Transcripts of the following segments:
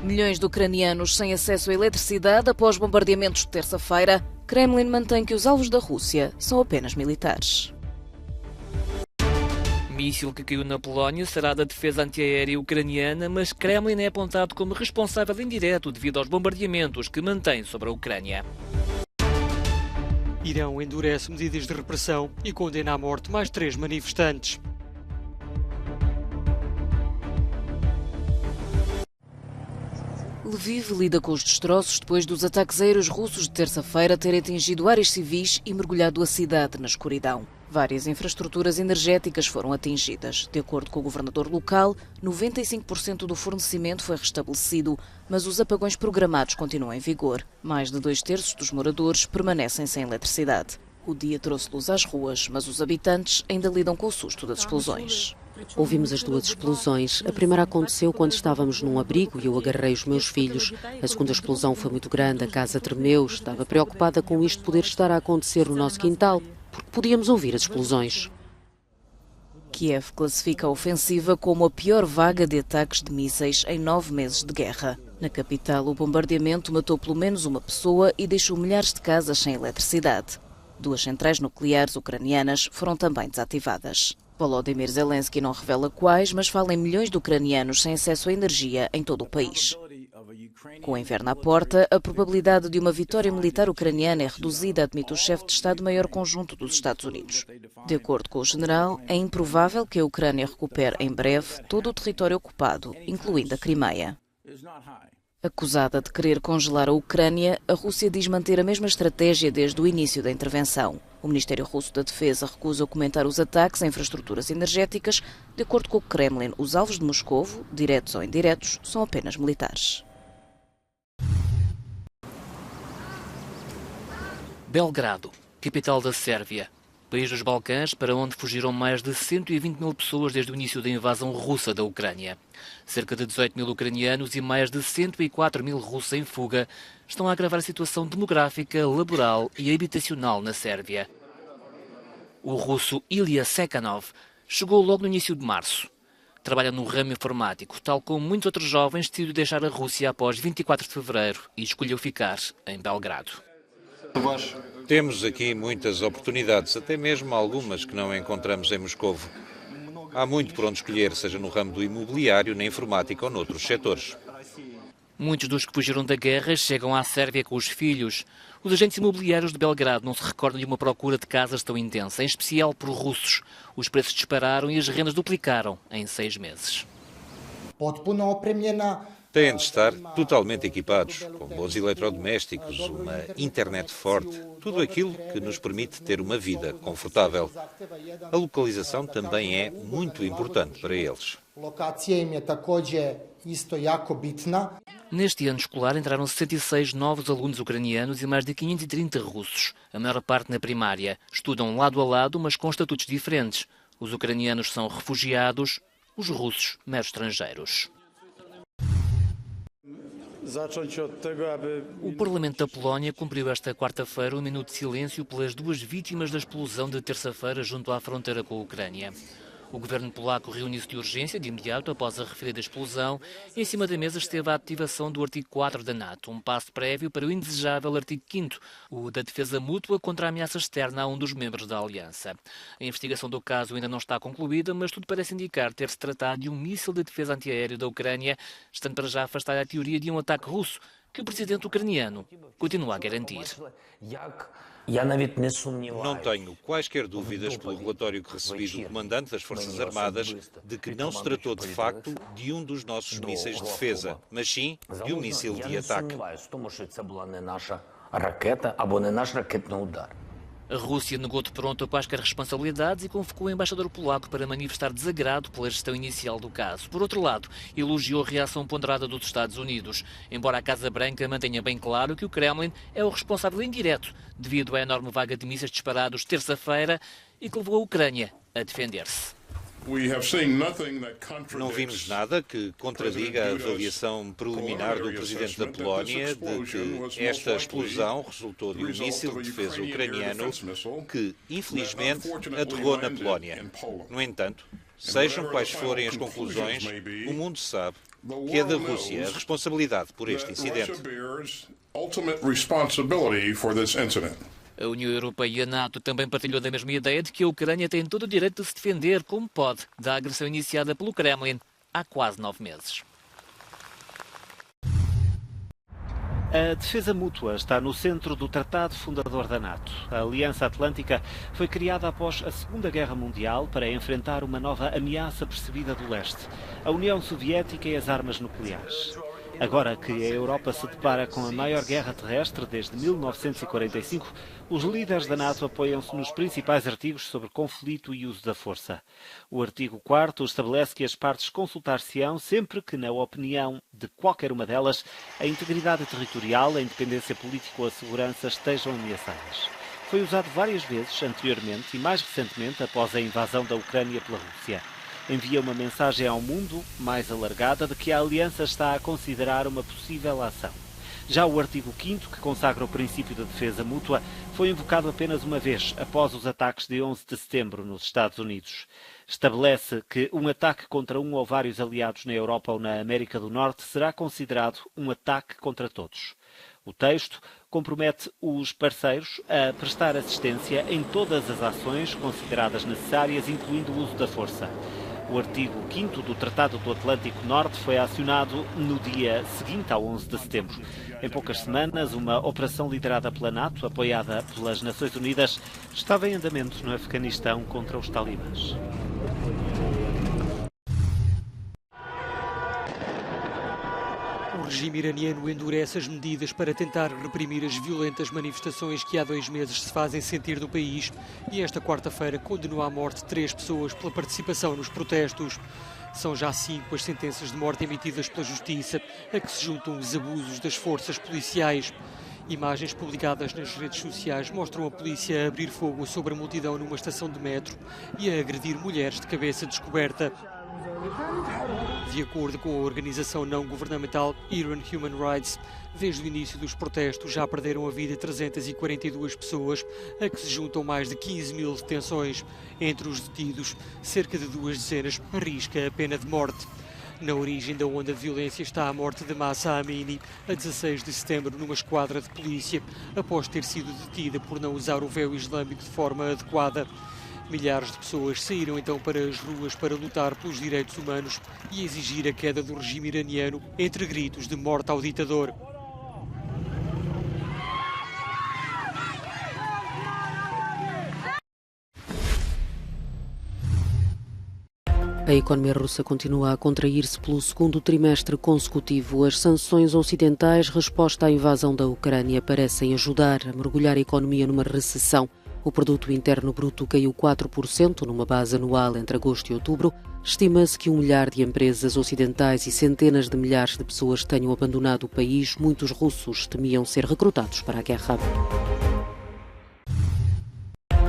Milhões de ucranianos sem acesso à eletricidade após bombardeamentos de terça-feira. Kremlin mantém que os alvos da Rússia são apenas militares. Míssil que caiu na Polónia será da defesa antiaérea ucraniana, mas Kremlin é apontado como responsável indireto devido aos bombardeamentos que mantém sobre a Ucrânia. Irão endurece medidas de repressão e condena à morte mais 3 manifestantes. Lviv lida com os destroços depois dos ataques aéreos russos de terça-feira terem atingido áreas civis e mergulhado a cidade na escuridão. Várias infraestruturas energéticas foram atingidas. De acordo com o governador local, 95% do fornecimento foi restabelecido, mas os apagões programados continuam em vigor. Mais de 2/3 dos moradores permanecem sem eletricidade. O dia trouxe luz às ruas, mas os habitantes ainda lidam com o susto das explosões. Ouvimos as 2 explosões. A primeira aconteceu quando estávamos num abrigo e eu agarrei os meus filhos. A segunda explosão foi muito grande, a casa tremeu. Estava preocupada com isto poder estar a acontecer no nosso quintal, porque podíamos ouvir as explosões. Kiev classifica a ofensiva como a pior vaga de ataques de mísseis em 9 meses de guerra. Na capital, o bombardeamento matou pelo menos uma pessoa e deixou milhares de casas sem eletricidade. 2 centrais nucleares ucranianas foram também desativadas. Volodymyr Zelensky não revela quais, mas fala em milhões de ucranianos sem acesso à energia em todo o país. Com o inverno à porta, a probabilidade de uma vitória militar ucraniana é reduzida, admite o chefe de Estado-Maior Conjunto dos Estados Unidos. De acordo com o general, é improvável que a Ucrânia recupere em breve todo o território ocupado, incluindo a Crimeia. Acusada de querer congelar a Ucrânia, a Rússia diz manter a mesma estratégia desde o início da intervenção. O Ministério Russo da Defesa recusa comentar os ataques a infraestruturas energéticas. De acordo com o Kremlin, os alvos de Moscovo, diretos ou indiretos, são apenas militares. Belgrado, capital da Sérvia, país dos Balcãs, para onde fugiram mais de 120 mil pessoas desde o início da invasão russa da Ucrânia. Cerca de 18 mil ucranianos e mais de 104 mil russos em fuga estão a agravar a situação demográfica, laboral e habitacional na Sérvia. O russo Ilya Sekhanov chegou logo no início de março. Trabalha no ramo informático, tal como muitos outros jovens, decidiu deixar a Rússia após 24 de fevereiro e escolheu ficar em Belgrado. Temos aqui muitas oportunidades, até mesmo algumas que não encontramos em Moscovo. Há muito por onde escolher, seja no ramo do imobiliário, na informática ou noutros setores. Muitos dos que fugiram da guerra chegam à Sérvia com os filhos. Os agentes imobiliários de Belgrado não se recordam de uma procura de casas tão intensa, em especial por russos. Os preços dispararam e as rendas duplicaram em 6 meses. Têm de estar totalmente equipados, com bons eletrodomésticos, uma internet forte, tudo aquilo que nos permite ter uma vida confortável. A localização também é muito importante para eles. Neste ano escolar entraram 66 novos alunos ucranianos e mais de 530 russos, a maior parte na primária. Estudam lado a lado, mas com estatutos diferentes. Os ucranianos são refugiados, os russos meros estrangeiros. O Parlamento da Polónia cumpriu esta quarta-feira um minuto de silêncio pelas 2 vítimas da explosão de terça-feira junto à fronteira com a Ucrânia. O governo polaco reuniu-se de urgência de imediato após a referida explosão e em cima da mesa esteve a ativação do artigo 4 da NATO, um passo prévio para o indesejável artigo 5º, o da defesa mútua contra a ameaça externa a um dos membros da aliança. A investigação do caso ainda não está concluída, mas tudo parece indicar ter-se tratado de um míssil de defesa antiaéreo da Ucrânia, estando para já afastada a teoria de um ataque russo, que o presidente ucraniano continua a garantir. Não tenho quaisquer dúvidas, pelo relatório que recebi do comandante das Forças Armadas, de que não se tratou de facto de um dos nossos mísseis de defesa, mas sim de um míssil de ataque. A Rússia negou de pronto quaisquer responsabilidades e convocou o embaixador polaco para manifestar desagrado pela gestão inicial do caso. Por outro lado, elogiou a reação ponderada dos Estados Unidos, embora a Casa Branca mantenha bem claro que o Kremlin é o responsável indireto devido à enorme vaga de mísseis disparados terça-feira e que levou a Ucrânia a defender-se. Não vimos nada que contradiga a avaliação preliminar do presidente da Polónia de que esta explosão resultou de um míssil de defesa ucraniano que, infelizmente, aterrou na Polónia. No entanto, sejam quais forem as conclusões, o mundo sabe que é da Rússia a responsabilidade por este incidente. A União Europeia e a NATO também partilhou da mesma ideia de que a Ucrânia tem todo o direito de se defender, como pode, da agressão iniciada pelo Kremlin há quase 9 meses. A defesa mútua está no centro do tratado fundador da NATO. A Aliança Atlântica foi criada após a Segunda Guerra Mundial para enfrentar uma nova ameaça percebida do leste, a União Soviética e as armas nucleares. Agora que a Europa se depara com a maior guerra terrestre desde 1945, os líderes da NATO apoiam-se nos principais artigos sobre conflito e uso da força. O artigo 4º estabelece que as partes consultar-se-ão sempre que, na opinião de qualquer uma delas, a integridade territorial, a independência política ou a segurança estejam ameaçadas. Foi usado várias vezes anteriormente e mais recentemente após a invasão da Ucrânia pela Rússia. Envia uma mensagem ao mundo mais alargada de que a Aliança está a considerar uma possível ação. Já o artigo 5º, que consagra o princípio da defesa mútua, foi invocado apenas uma vez, após os ataques de 11 de setembro nos Estados Unidos. Estabelece que um ataque contra um ou vários aliados na Europa ou na América do Norte será considerado um ataque contra todos. O texto compromete os parceiros a prestar assistência em todas as ações consideradas necessárias, incluindo o uso da força. O artigo 5º do Tratado do Atlântico Norte foi acionado no dia seguinte ao 11 de setembro. Em poucas semanas, uma operação liderada pela NATO, apoiada pelas Nações Unidas, estava em andamento no Afeganistão contra os talibãs. O regime iraniano endurece as medidas para tentar reprimir as violentas manifestações que há 2 meses se fazem sentir no país e esta quarta-feira condenou à morte 3 pessoas pela participação nos protestos. São já 5 as sentenças de morte emitidas pela Justiça, a que se juntam os abusos das forças policiais. Imagens publicadas nas redes sociais mostram a polícia a abrir fogo sobre a multidão numa estação de metro e a agredir mulheres de cabeça descoberta. De acordo com a organização não-governamental Iran Human Rights, desde o início dos protestos já perderam a vida 342 pessoas, a que se juntam mais de 15 mil detenções. Entre os detidos, cerca de 2 dezenas arrisca a pena de morte. Na origem da onda de violência está a morte de Mahsa Amini, a 16 de setembro, numa esquadra de polícia, após ter sido detida por não usar o véu islâmico de forma adequada. Milhares de pessoas saíram então para as ruas para lutar pelos direitos humanos e exigir a queda do regime iraniano, entre gritos de morte ao ditador. A economia russa continua a contrair-se pelo segundo trimestre consecutivo. As sanções ocidentais, resposta à invasão da Ucrânia, parecem ajudar a mergulhar a economia numa recessão. O produto interno bruto caiu 4% numa base anual entre agosto e outubro. Estima-se que 1 milhar de empresas ocidentais e centenas de milhares de pessoas tenham abandonado o país. Muitos russos temiam ser recrutados para a guerra.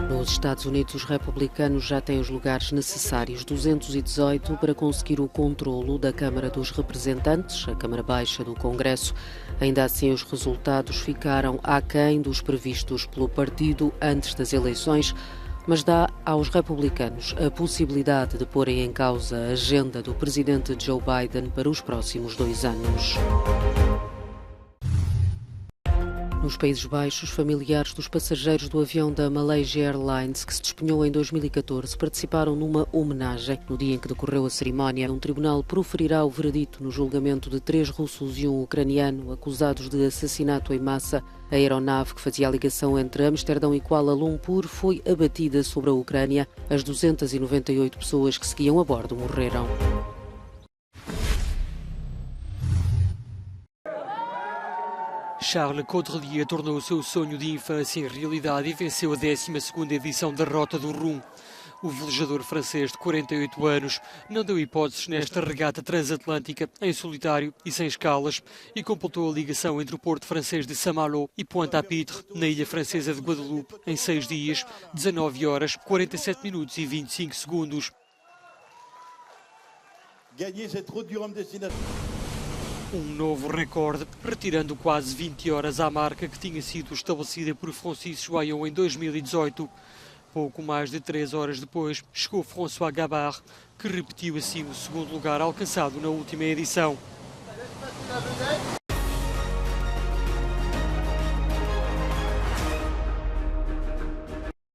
Nos Estados Unidos, os republicanos já têm os lugares necessários, 218, para conseguir o controlo da Câmara dos Representantes, a Câmara Baixa do Congresso. Ainda assim, os resultados ficaram aquém dos previstos pelo partido antes das eleições, mas dá aos republicanos a possibilidade de porem em causa a agenda do presidente Joe Biden para os próximos 2 anos. Nos Países Baixos, familiares dos passageiros do avião da Malaysia Airlines, que se despenhou em 2014, participaram numa homenagem. No dia em que decorreu a cerimónia, um tribunal proferirá o veredito no julgamento de 3 russos e um ucraniano acusados de assassinato em massa. A aeronave que fazia a ligação entre Amsterdão e Kuala Lumpur foi abatida sobre a Ucrânia. As 298 pessoas que seguiam a bordo morreram. Charles Caudrelier tornou o seu sonho de infância em realidade e venceu a 12ª edição da Rota do Rum. O velejador francês de 48 anos não deu hipóteses nesta regata transatlântica em solitário e sem escalas e completou a ligação entre o porto francês de Saint-Malo e Pointe-à-Pitre, na ilha francesa de Guadeloupe, em 6 dias, 19 horas, 47 minutos e 25 segundos. Um novo recorde, retirando quase 20 horas à marca que tinha sido estabelecida por Francis Joyon em 2018. Pouco mais de 3 horas depois, chegou François Gabard, que repetiu assim o segundo lugar alcançado na última edição.